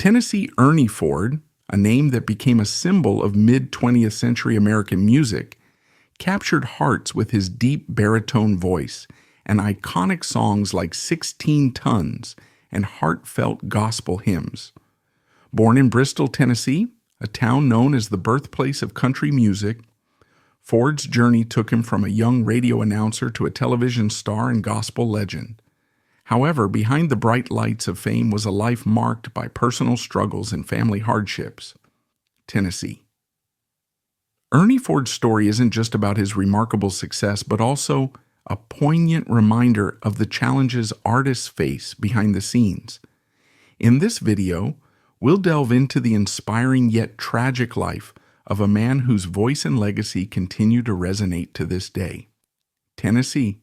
Tennessee Ernie Ford, a name that became a symbol of mid-20th century American music, captured hearts with his deep baritone voice and iconic songs like 16 Tons and heartfelt gospel hymns. Born in Bristol, Tennessee, a town known as the birthplace of country music, Ford's journey took him from a young radio announcer to a television star and gospel legend. However, behind the bright lights of fame was a life marked by personal struggles and family hardships. Tennessee. Ernie Ford's story isn't just about his remarkable success, but also a poignant reminder of the challenges artists face behind the scenes. In this video, we'll delve into the inspiring yet tragic life of a man whose voice and legacy continue to resonate to this day. Tennessee.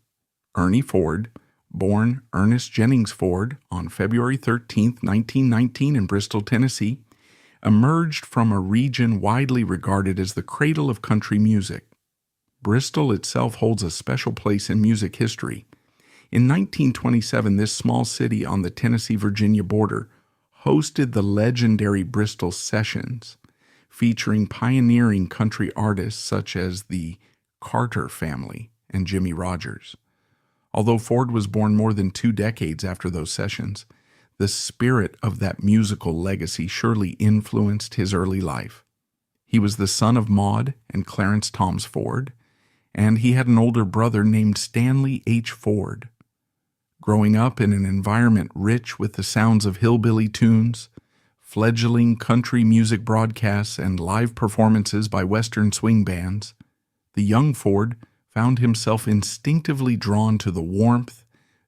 Ernie Ford, born Ernest Jennings Ford on February 13, 1919 in Bristol, Tennessee, emerged from a region widely regarded as the cradle of country music. Bristol itself holds a special place in music history. In 1927, this small city on the Tennessee-Virginia border hosted the legendary Bristol Sessions, featuring pioneering country artists such as the Carter family and Jimmy Rogers. Although Ford was born more than 2 decades after those sessions, the spirit of that musical legacy surely influenced his early life. He was the son of Maud and Clarence Thomas Ford, and he had an older brother named Stanley H. Ford. Growing up in an environment rich with the sounds of hillbilly tunes, fledgling country music broadcasts, and live performances by Western swing bands, the young Ford found himself instinctively drawn to the warmth,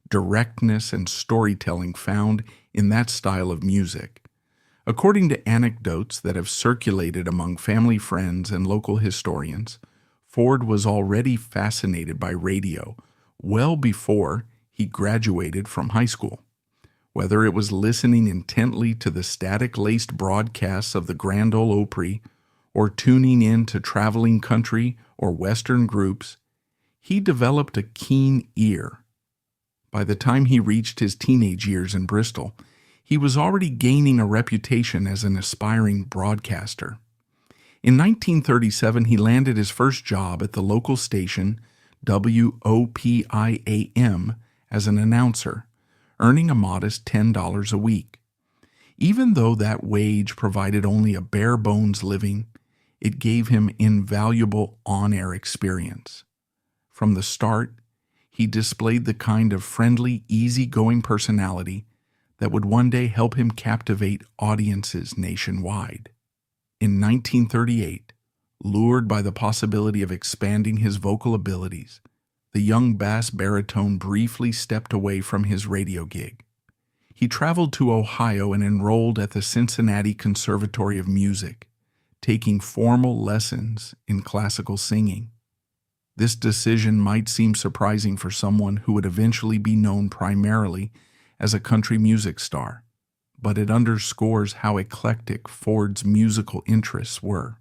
directness, and storytelling found in that style of music. According to anecdotes that have circulated among family friends and local historians, Ford was already fascinated by radio well before he graduated from high school. Whether it was listening intently to the static-laced broadcasts of the Grand Ole Opry or tuning in to traveling country or Western groups, he developed a keen ear. By the time he reached his teenage years in Bristol, he was already gaining a reputation as an aspiring broadcaster. In 1937, he landed his first job at the local station WOPI-AM as an announcer, earning a modest $10 a week. Even though that wage provided only a bare-bones living, it gave him invaluable on-air experience. From the start, he displayed the kind of friendly, easygoing personality that would one day help him captivate audiences nationwide. In 1938, lured by the possibility of expanding his vocal abilities, the young bass baritone briefly stepped away from his radio gig. He traveled to Ohio and enrolled at the Cincinnati Conservatory of Music, taking formal lessons in classical singing. This decision might seem surprising for someone who would eventually be known primarily as a country music star, but it underscores how eclectic Ford's musical interests were.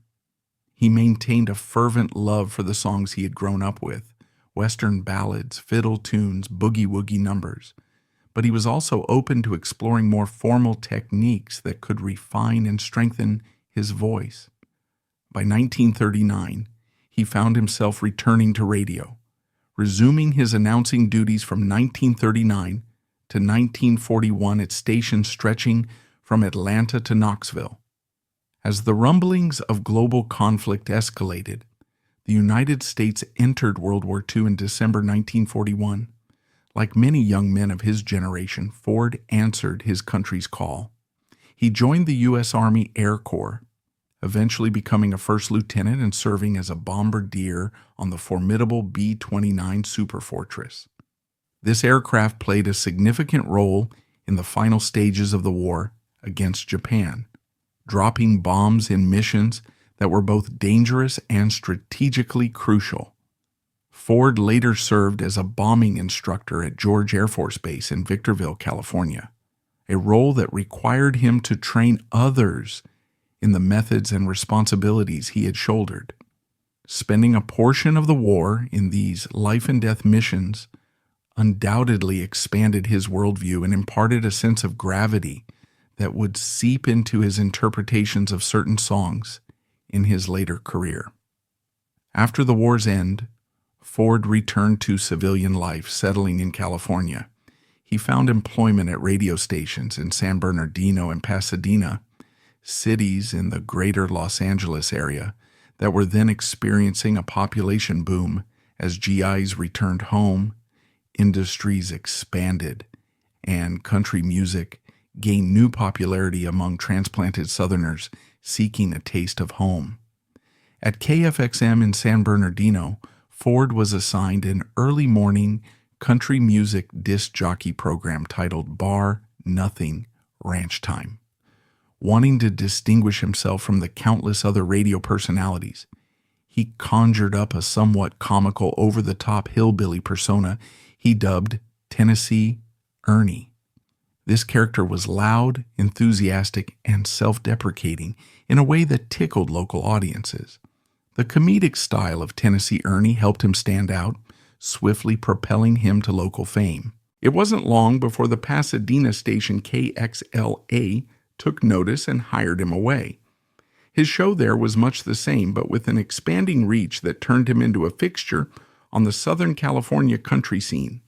He maintained a fervent love for the songs he had grown up with, Western ballads, fiddle tunes, boogie-woogie numbers, but he was also open to exploring more formal techniques that could refine and strengthen his voice. By 1939, he found himself returning to radio, resuming his announcing duties from 1939 to 1941 at stations stretching from Atlanta to Knoxville. As the rumblings of global conflict escalated, the United States entered World War II in December 1941. Like many young men of his generation, Ford answered his country's call. He joined the U.S. Army Air Corps, eventually becoming a first lieutenant and serving as a bombardier on the formidable B-29 Superfortress. This aircraft played a significant role in the final stages of the war against Japan, dropping bombs in missions that were both dangerous and strategically crucial. Ford later served as a bombing instructor at George Air Force Base in Victorville, California, a role that required him to train others in the methods and responsibilities he had shouldered. Spending a portion of the war in these life-and-death missions undoubtedly expanded his worldview and imparted a sense of gravity that would seep into his interpretations of certain songs in his later career. After the war's end, Ford returned to civilian life, settling in California. He found employment at radio stations in San Bernardino and Pasadena, cities in the greater Los Angeles area that were then experiencing a population boom as GIs returned home, industries expanded, and country music gained new popularity among transplanted Southerners seeking a taste of home. At KFXM in San Bernardino, Ford was assigned an early morning country music disc jockey program titled Bar Nothing Ranch Time. Wanting to distinguish himself from the countless other radio personalities, he conjured up a somewhat comical, over-the-top hillbilly persona he dubbed Tennessee Ernie. This character was loud, enthusiastic, and self-deprecating in a way that tickled local audiences. The comedic style of Tennessee Ernie helped him stand out, swiftly propelling him to local fame. It wasn't long before the Pasadena station KXLA took notice and hired him away. His show there was much the same, but with an expanding reach that turned him into a fixture on the Southern California country scene.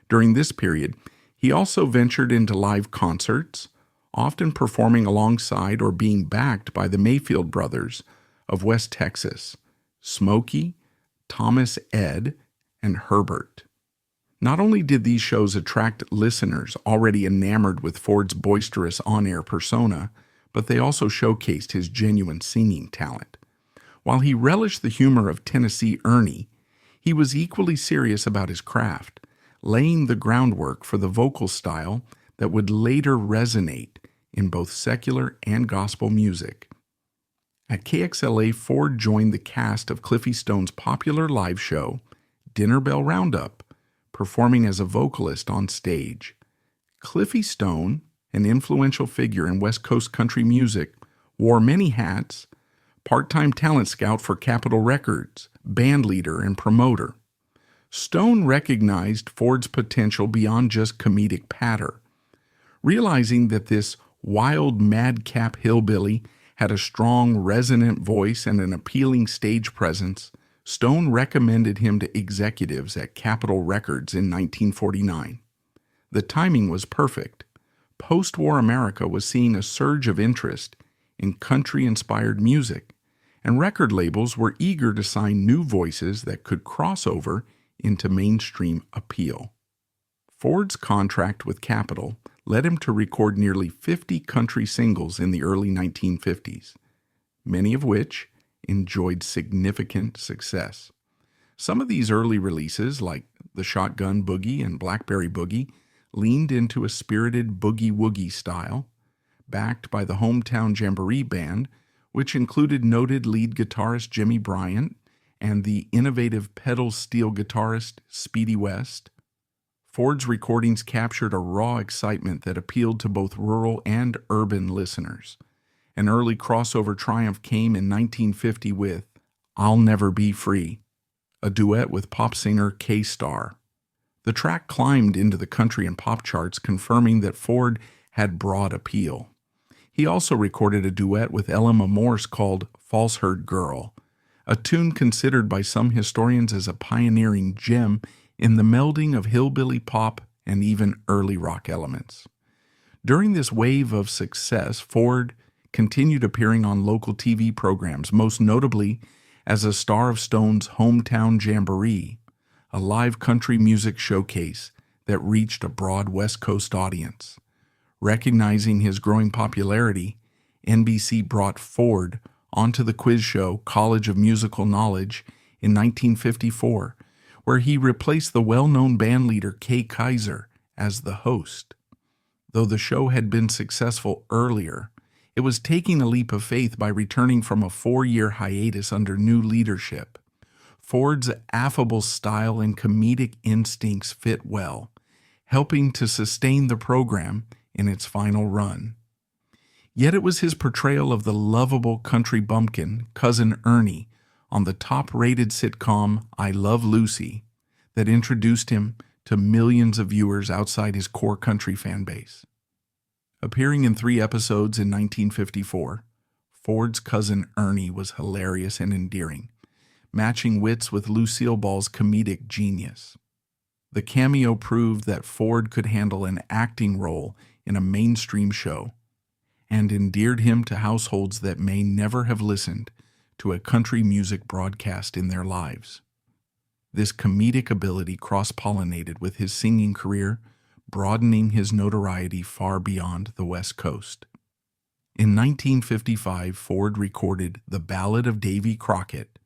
During this period, he also ventured into live concerts, often performing alongside or being backed by the Mayfield brothers of West Texas, Smokey, Thomas Ed, and Herbert. Not only did these shows attract listeners already enamored with Ford's boisterous on-air persona, but they also showcased his genuine singing talent. While he relished the humor of Tennessee Ernie, he was equally serious about his craft, laying the groundwork for the vocal style that would later resonate in both secular and gospel music. At KXLA, Ford joined the cast of Cliffy Stone's popular live show, Dinner Bell Roundup, performing as a vocalist on stage. Cliffy Stone, an influential figure in West Coast country music, wore many hats: part-time talent scout for Capitol Records, band leader, and promoter. Stone recognized Ford's potential beyond just comedic patter. Realizing that this wild madcap hillbilly had a strong, resonant voice and an appealing stage presence, Stone recommended him to executives at Capitol Records in 1949. The timing was perfect. Post-war America was seeing a surge of interest in country-inspired music, and record labels were eager to sign new voices that could cross over into mainstream appeal. Ford's contract with Capitol led him to record nearly 50 country singles in the early 1950s, many of which enjoyed significant success. Some of these early releases, like the Shotgun Boogie and Blackberry Boogie, leaned into a spirited boogie-woogie style, backed by the Hometown Jamboree Band, which included noted lead guitarist Jimmy Bryant and the innovative pedal steel guitarist Speedy West. Ford's recordings captured a raw excitement that appealed to both rural and urban listeners. An early crossover triumph came in 1950 with I'll Never Be Free, a duet with pop singer K-Star. The track climbed into the country and pop charts, confirming that Ford had broad appeal. He also recorded a duet with Ella Morse called Falsehood Girl, a tune considered by some historians as a pioneering gem in the melding of hillbilly pop and even early rock elements. During this wave of success, Ford continued appearing on local TV programs, most notably as a star of Stone's Hometown Jamboree, a live country music showcase that reached a broad West Coast audience. Recognizing his growing popularity, NBC brought Ford onto the quiz show College of Musical Knowledge in 1954, where he replaced the well-known bandleader Kay Kaiser as the host. Though the show had been successful earlier, it was taking a leap of faith by returning from a 4-year hiatus under new leadership. Ford's affable style and comedic instincts fit well, helping to sustain the program in its final run. Yet it was his portrayal of the lovable country bumpkin, Cousin Ernie, on the top-rated sitcom I Love Lucy that introduced him to millions of viewers outside his core country fan base. Appearing in 3 episodes in 1954, Ford's cousin Ernie was hilarious and endearing, matching wits with Lucille Ball's comedic genius. The cameo proved that Ford could handle an acting role in a mainstream show and endeared him to households that may never have listened to a country music broadcast in their lives. This comedic ability cross-pollinated with his singing career, broadening his notoriety far beyond the West Coast. In 1955, Ford recorded The Ballad of Davy Crockett,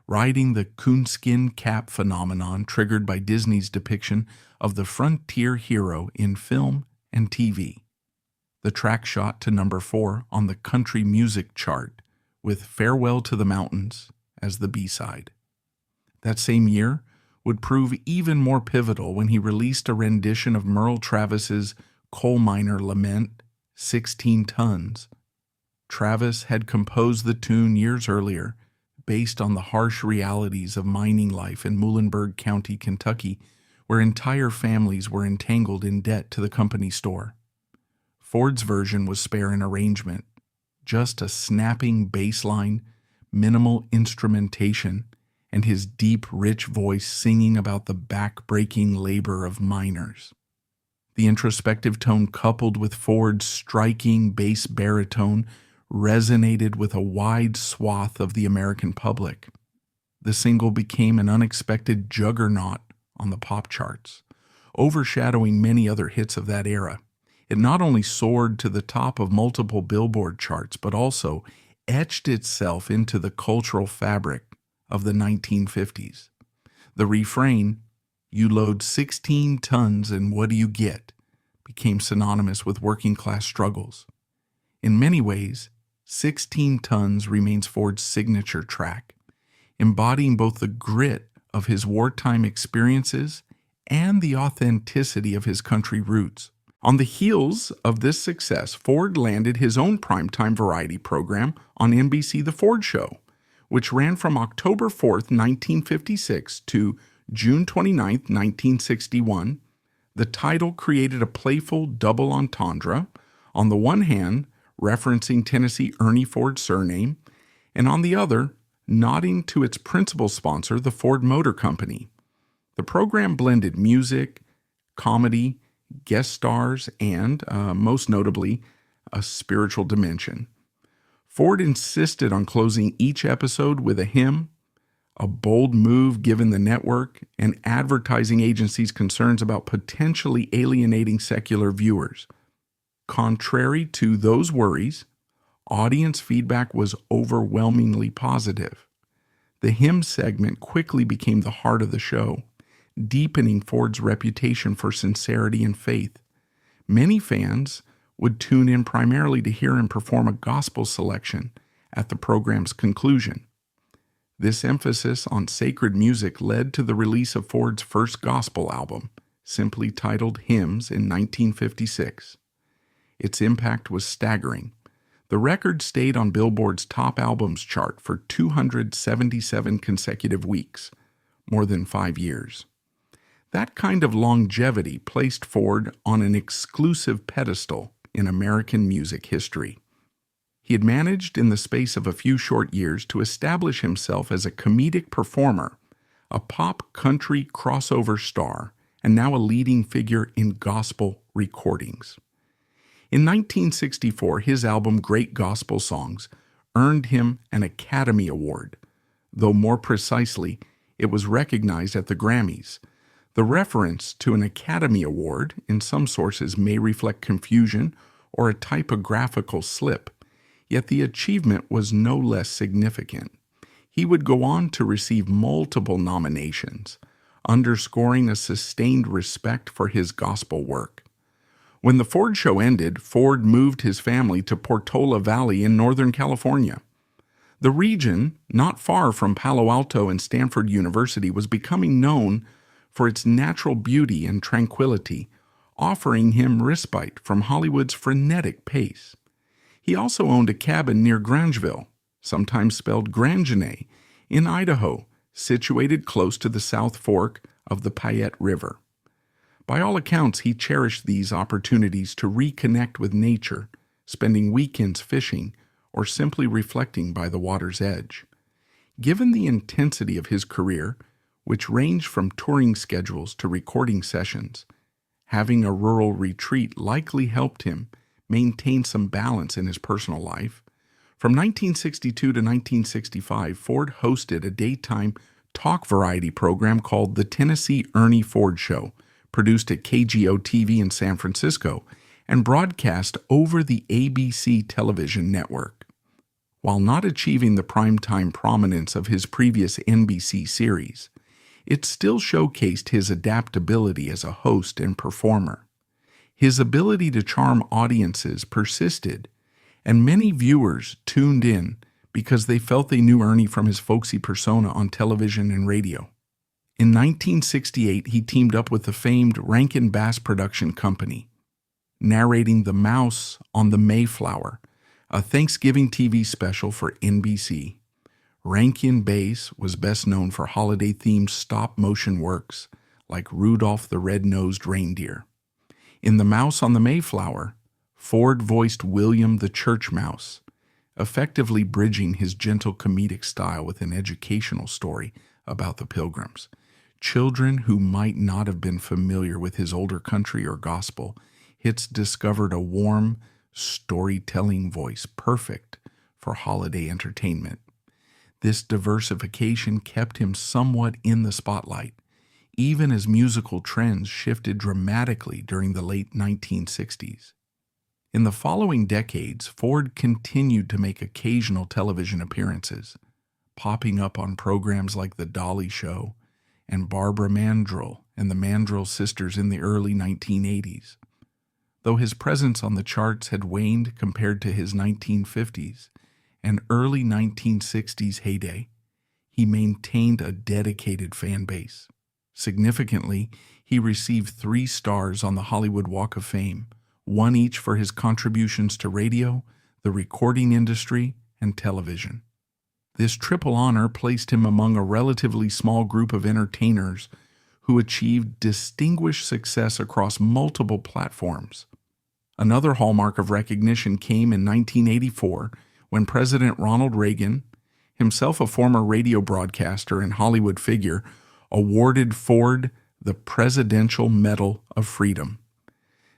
riding the coonskin cap phenomenon triggered by Disney's depiction of the frontier hero in film and TV. The track shot to number 4 on the country music chart, with Farewell to the Mountains as the B-side. That same year would prove even more pivotal when he released a rendition of Merle Travis's coal miner lament, 16 Tons. Travis had composed the tune years earlier, based on the harsh realities of mining life in Muhlenberg County, Kentucky, where entire families were entangled in debt to the company store. Ford's version was spare in arrangement, just a snapping bass line, minimal instrumentation, and his deep, rich voice singing about the back-breaking labor of miners. The introspective tone coupled with Ford's striking bass baritone resonated with a wide swath of the American public. The single became an unexpected juggernaut on the pop charts, overshadowing many other hits of that era. It not only soared to the top of multiple Billboard charts, but also etched itself into the cultural fabric of the 1950s. The refrain, "You load 16 tons and what do you get?" became synonymous with working-class struggles. In many ways, 16 Tons remains Ford's signature track, embodying both the grit of his wartime experiences and the authenticity of his country roots. On the heels of this success, Ford landed his own primetime variety program on NBC The Ford Show, which ran from October 4th, 1956 to June 29th, 1961. The title created a playful double entendre, on the one hand, referencing Tennessee Ernie Ford's surname, and on the other, nodding to its principal sponsor, the Ford Motor Company. The program blended music, comedy, guest stars, and, most notably, a spiritual dimension. Ford insisted on closing each episode with a hymn, a bold move given the network and advertising agencies' concerns about potentially alienating secular viewers. Contrary to those worries, audience feedback was overwhelmingly positive. The hymn segment quickly became the heart of the show, deepening Ford's reputation for sincerity and faith. Many fans would tune in primarily to hear him perform a gospel selection at the program's conclusion. This emphasis on sacred music led to the release of Ford's first gospel album, simply titled Hymns, in 1956. Its impact was staggering. The record stayed on Billboard's top albums chart for 277 consecutive weeks, more than 5 years. That kind of longevity placed Ford on an exclusive pedestal in American music history. He had managed in the space of a few short years to establish himself as a comedic performer, a pop country crossover star, and now a leading figure in gospel recordings. In 1964, his album Great Gospel Songs earned him an Academy Award, though more precisely, it was recognized at the Grammys. The reference to an Academy Award in some sources may reflect confusion or a typographical slip, yet the achievement was no less significant. He would go on to receive multiple nominations, underscoring a sustained respect for his gospel work. When the Ford Show ended, Ford moved his family to Portola Valley in Northern California. The region, not far from Palo Alto and Stanford University, was becoming known for its natural beauty and tranquility, offering him respite from Hollywood's frenetic pace. He also owned a cabin near Grangeville, sometimes spelled Grangenay, in Idaho, situated close to the South Fork of the Payette River. By all accounts, he cherished these opportunities to reconnect with nature, spending weekends fishing or simply reflecting by the water's edge. Given the intensity of his career, which ranged from touring schedules to recording sessions, having a rural retreat likely helped him maintain some balance in his personal life. From 1962 to 1965, Ford hosted a daytime talk variety program called The Tennessee Ernie Ford Show, produced at KGO-TV in San Francisco and broadcast over the ABC television network. While not achieving the primetime prominence of his previous NBC series, it still showcased his adaptability as a host and performer. His ability to charm audiences persisted, and many viewers tuned in because they felt they knew Ernie from his folksy persona on television and radio. In 1968, he teamed up with the famed Rankin Bass production company, narrating The Mouse on the Mayflower, a Thanksgiving TV special for NBC. Rankin Bass was best known for holiday-themed stop-motion works like Rudolph the Red-Nosed Reindeer. In The Mouse on the Mayflower, Ford voiced William the Church Mouse, effectively bridging his gentle comedic style with an educational story about the Pilgrims. Children who might not have been familiar with his older country or gospel hits discovered a warm, storytelling voice perfect for holiday entertainment. This diversification kept him somewhat in the spotlight, even as musical trends shifted dramatically during the late 1960s. In the following decades, Ford continued to make occasional television appearances, popping up on programs like The Dolly Show and Barbara Mandrell and the Mandrell Sisters in the early 1980s. Though his presence on the charts had waned compared to his 1950s and early 1960s heyday, he maintained a dedicated fan base. Significantly, he received 3 stars on the Hollywood Walk of Fame, one each for his contributions to radio, the recording industry, and television. This triple honor placed him among a relatively small group of entertainers who achieved distinguished success across multiple platforms. Another hallmark of recognition came in 1984 when President Ronald Reagan, himself a former radio broadcaster and Hollywood figure, awarded Ford the Presidential Medal of Freedom.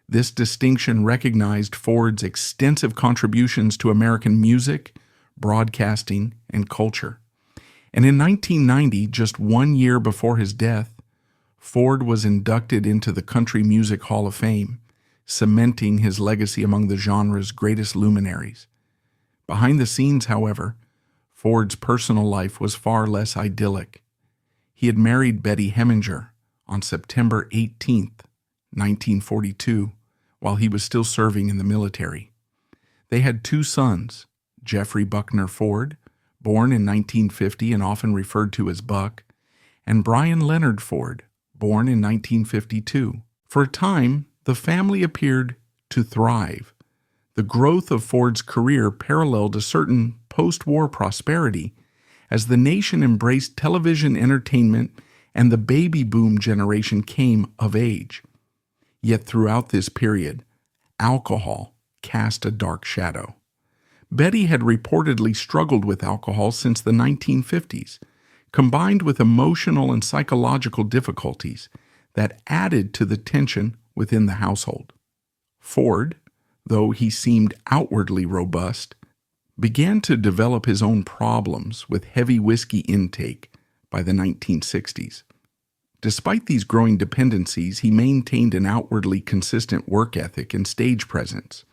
This distinction recognized Ford's extensive contributions to American music, broadcasting, and culture. And in 1990, just 1 year before his death, Ford was inducted into the Country Music Hall of Fame, cementing his legacy among the genre's greatest luminaries. Behind the scenes, however, Ford's personal life was far less idyllic. He had married Betty Heminger on September 18, 1942, while he was still serving in the military. They had 2 sons, Jeffrey Buckner Ford, born in 1950 and often referred to as Buck, and Brian Leonard Ford, born in 1952. For a time, the family appeared to thrive. The growth of Ford's career paralleled a certain post-war prosperity as the nation embraced television entertainment and the baby boom generation came of age. Yet throughout this period, alcohol cast a dark shadow. Betty had reportedly struggled with alcohol since the 1950s, combined with emotional and psychological difficulties that added to the tension within the household. Ford, though he seemed outwardly robust, began to develop his own problems with heavy whiskey intake by the 1960s. Despite these growing dependencies, he maintained an outwardly consistent work ethic and stage presence,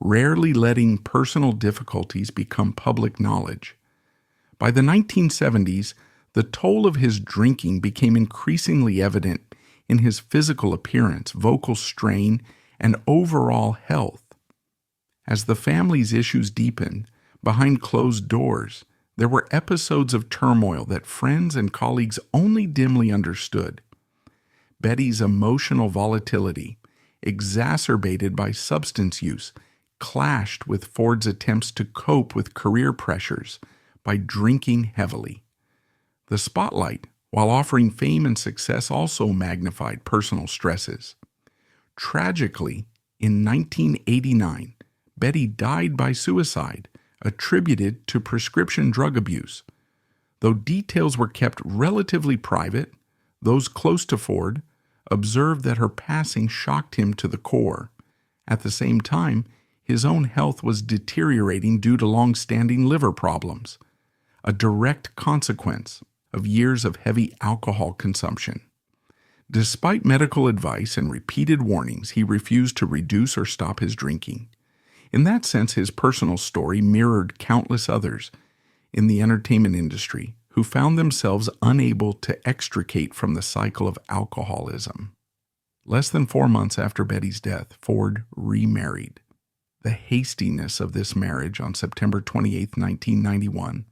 rarely letting personal difficulties become public knowledge. By the 1970s, the toll of his drinking became increasingly evident in his physical appearance, vocal strain, and overall health. As the family's issues deepened, behind closed doors, there were episodes of turmoil that friends and colleagues only dimly understood. Betty's emotional volatility, exacerbated by substance use, clashed with Ford's attempts to cope with career pressures by drinking heavily. The spotlight while offering fame and success also magnified personal stresses. Tragically, in 1989, Betty died by suicide, attributed to prescription drug abuse. Though details were kept relatively private, those close to Ford observed that her passing shocked him to the core. At the same time, his own health was deteriorating due to long-standing liver problems, a direct consequence of years of heavy alcohol consumption. Despite medical advice and repeated warnings, he refused to reduce or stop his drinking. In that sense, his personal story mirrored countless others in the entertainment industry who found themselves unable to extricate from the cycle of alcoholism. Less than 4 months after Betty's death, Ford remarried. The hastiness of this marriage on September 28, 1991,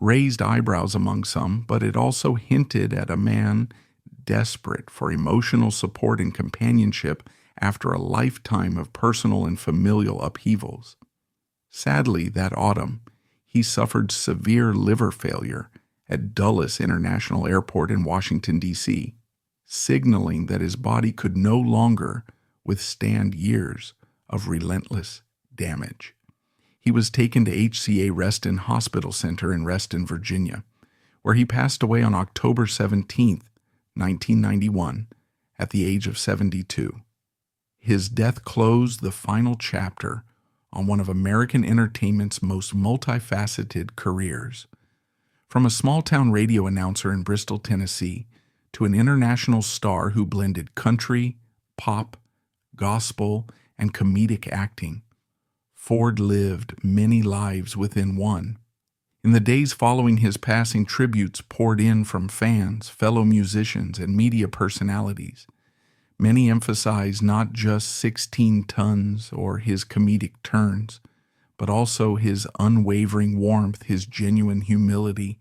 raised eyebrows among some, but it also hinted at a man desperate for emotional support and companionship after a lifetime of personal and familial upheavals. Sadly, that autumn, he suffered severe liver failure at Dulles International Airport in Washington, D.C., signaling that his body could no longer withstand years of relentless damage. He was taken to HCA Reston Hospital Center in Reston, Virginia, where he passed away on October 17, 1991, at the age of 72. His death closed the final chapter on one of American entertainment's most multifaceted careers. From a small-town radio announcer in Bristol, Tennessee, to an international star who blended country, pop, gospel, and comedic acting, Ford lived many lives within one. In the days following his passing, tributes poured in from fans, fellow musicians, and media personalities. Many emphasize not just 16 tons or his comedic turns, but also his unwavering warmth, his genuine humility,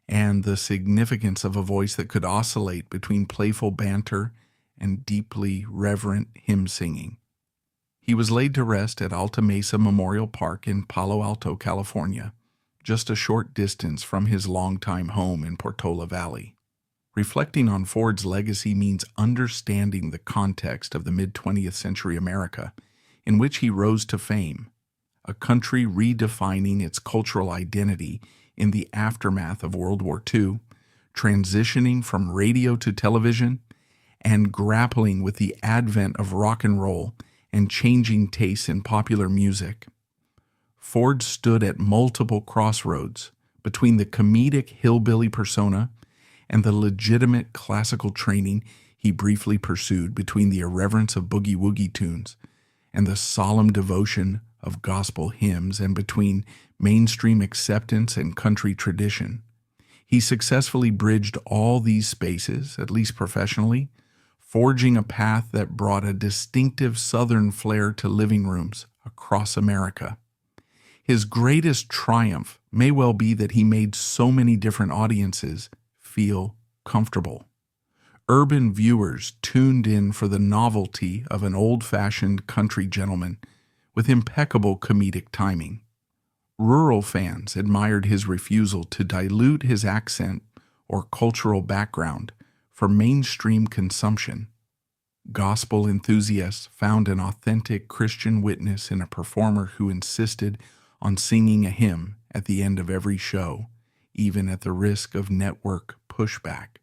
and the significance of a voice that could oscillate between playful banter and deeply reverent hymn singing. He was laid to rest at Alta Mesa Memorial Park in Palo Alto, California, just a short distance from his longtime home in Portola Valley. Reflecting on Ford's legacy means understanding the context of the mid-20th century America, in which he rose to fame, a country redefining its cultural identity in the aftermath of World War II, transitioning from radio to television, and grappling with the advent of rock and roll and changing tastes in popular music. Ford stood at multiple crossroads between the comedic hillbilly persona and the legitimate classical training he briefly pursued, between the irreverence of boogie-woogie tunes and the solemn devotion of gospel hymns, and between mainstream acceptance and country tradition. He successfully bridged all these spaces, at least professionally, forging a path that brought a distinctive Southern flair to living rooms across America. His greatest triumph may well be that he made so many different audiences feel comfortable. Urban viewers tuned in for the novelty of an old-fashioned country gentleman with impeccable comedic timing. Rural fans admired his refusal to dilute his accent or cultural background for mainstream consumption. Gospel enthusiasts found an authentic Christian witness in a performer who insisted on singing a hymn at the end of every show, even at the risk of network pushback.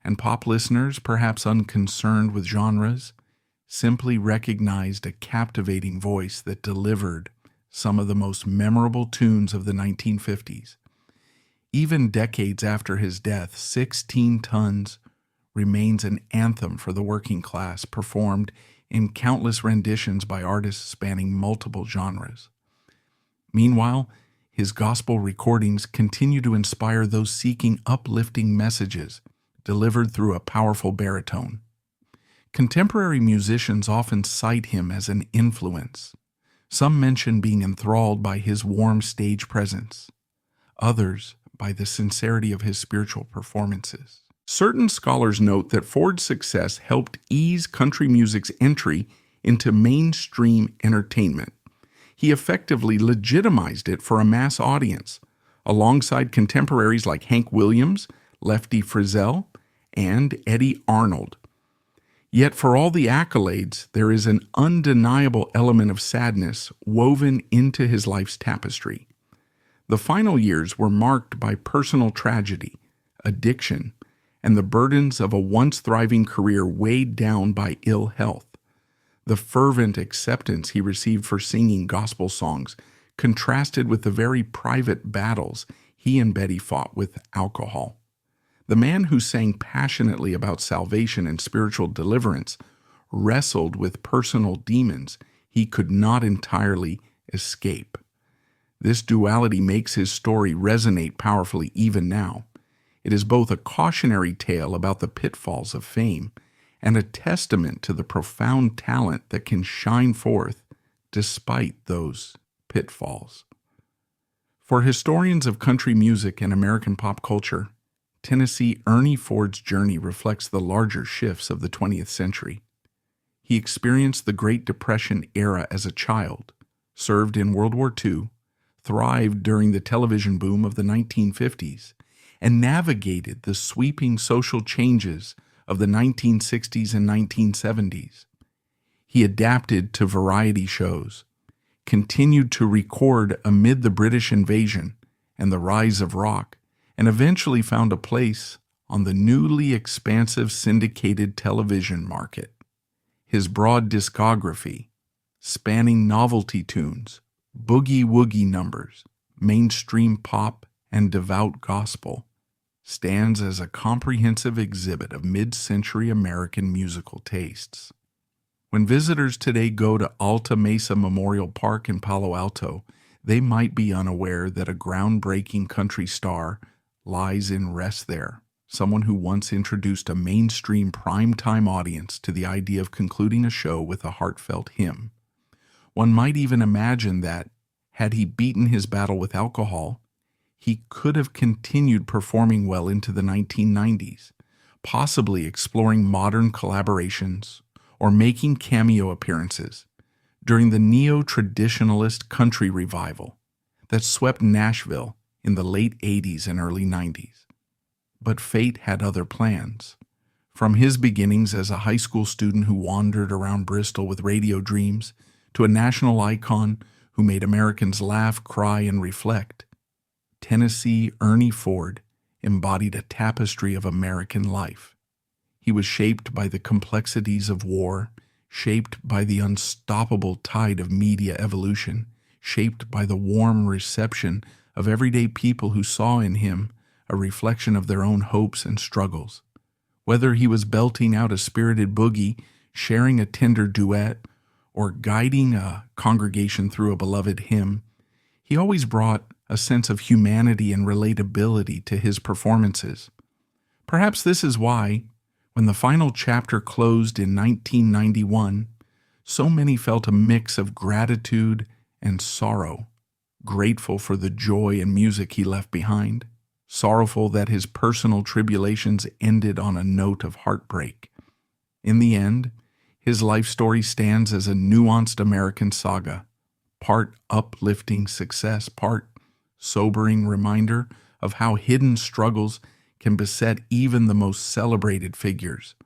And pop listeners, perhaps unconcerned with genres, simply recognized a captivating voice that delivered some of the most memorable tunes of the 1950s. Even decades after his death, 16 Tons remains an anthem for the working class, performed in countless renditions by artists spanning multiple genres. Meanwhile, his gospel recordings continue to inspire those seeking uplifting messages delivered through a powerful baritone. Contemporary musicians often cite him as an influence. Some mention being enthralled by his warm stage presence, others by the sincerity of his spiritual performances. Certain scholars note that Ford's success helped ease country music's entry into mainstream entertainment. He effectively legitimized it for a mass audience, alongside contemporaries like Hank Williams, Lefty Frizzell, and Eddie Arnold. Yet for all the accolades, there is an undeniable element of sadness woven into his life's tapestry. The final years were marked by personal tragedy, addiction, and the burdens of a once thriving career weighed down by ill health. The fervent acceptance he received for singing gospel songs contrasted with the very private battles he and Betty fought with alcohol. The man who sang passionately about salvation and spiritual deliverance wrestled with personal demons he could not entirely escape. This duality makes his story resonate powerfully even now. It is both a cautionary tale about the pitfalls of fame and a testament to the profound talent that can shine forth despite those pitfalls. For historians of country music and American pop culture, Tennessee Ernie Ford's journey reflects the larger shifts of the 20th century. He experienced the Great Depression era as a child, served in World War II, thrived during the television boom of the 1950s, and navigated the sweeping social changes of the 1960s and 1970s. He adapted to variety shows, continued to record amid the British invasion and the rise of rock, and eventually found a place on the newly expansive syndicated television market. His broad discography, spanning novelty tunes, boogie-woogie numbers, mainstream pop, and devout gospel, stands as a comprehensive exhibit of mid-century American musical tastes. When visitors today go to Alta Mesa Memorial Park in Palo Alto, they might be unaware that a groundbreaking country star lies in rest there, someone who once introduced a mainstream primetime audience to the idea of concluding a show with a heartfelt hymn. One might even imagine that, had he beaten his battle with alcohol, he could have continued performing well into the 1990s, possibly exploring modern collaborations or making cameo appearances during the neo-traditionalist country revival that swept Nashville in the late 80s and early 90s. But fate had other plans. From his beginnings as a high school student who wandered around Bristol with radio dreams, to a national icon who made Americans laugh, cry, and reflect, Tennessee Ernie Ford embodied a tapestry of American life. He was shaped by the complexities of war, shaped by the unstoppable tide of media evolution, shaped by the warm reception of everyday people who saw in him a reflection of their own hopes and struggles. Whether he was belting out a spirited boogie, sharing a tender duet, or guiding a congregation through a beloved hymn, he always brought a sense of humanity and relatability to his performances. Perhaps this is why, when the final chapter closed in 1991, so many felt a mix of gratitude and sorrow, grateful for the joy and music he left behind, sorrowful that his personal tribulations ended on a note of heartbreak. In the end, his life story stands as a nuanced American saga, part uplifting success, part sobering reminder of how hidden struggles can beset even the most celebrated figures.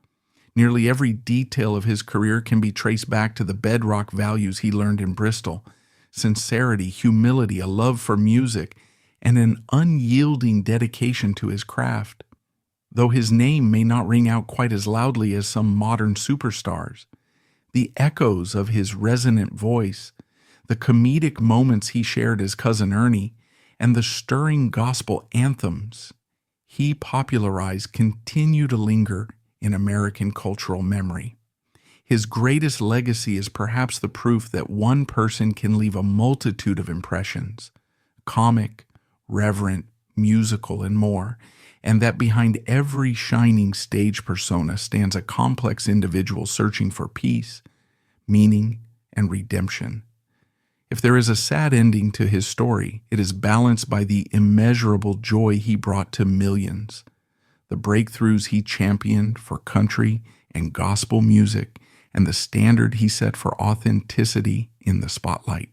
Nearly every detail of his career can be traced back to the bedrock values he learned in Bristol: sincerity, humility, a love for music, and an unyielding dedication to his craft. Though his name may not ring out quite as loudly as some modern superstars, the echoes of his resonant voice, the comedic moments he shared as Cousin Ernie, and the stirring gospel anthems he popularized continue to linger in American cultural memory. His greatest legacy is perhaps the proof that one person can leave a multitude of impressions, comic, reverent, musical, and more, and that behind every shining stage persona stands a complex individual searching for peace, meaning, and redemption. If there is a sad ending to his story, it is balanced by the immeasurable joy he brought to millions, the breakthroughs he championed for country and gospel music, and the standard he set for authenticity in the spotlight.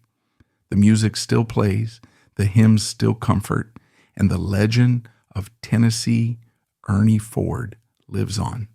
The music still plays, the hymns still comfort, and the legend of Tennessee Ernie Ford lives on.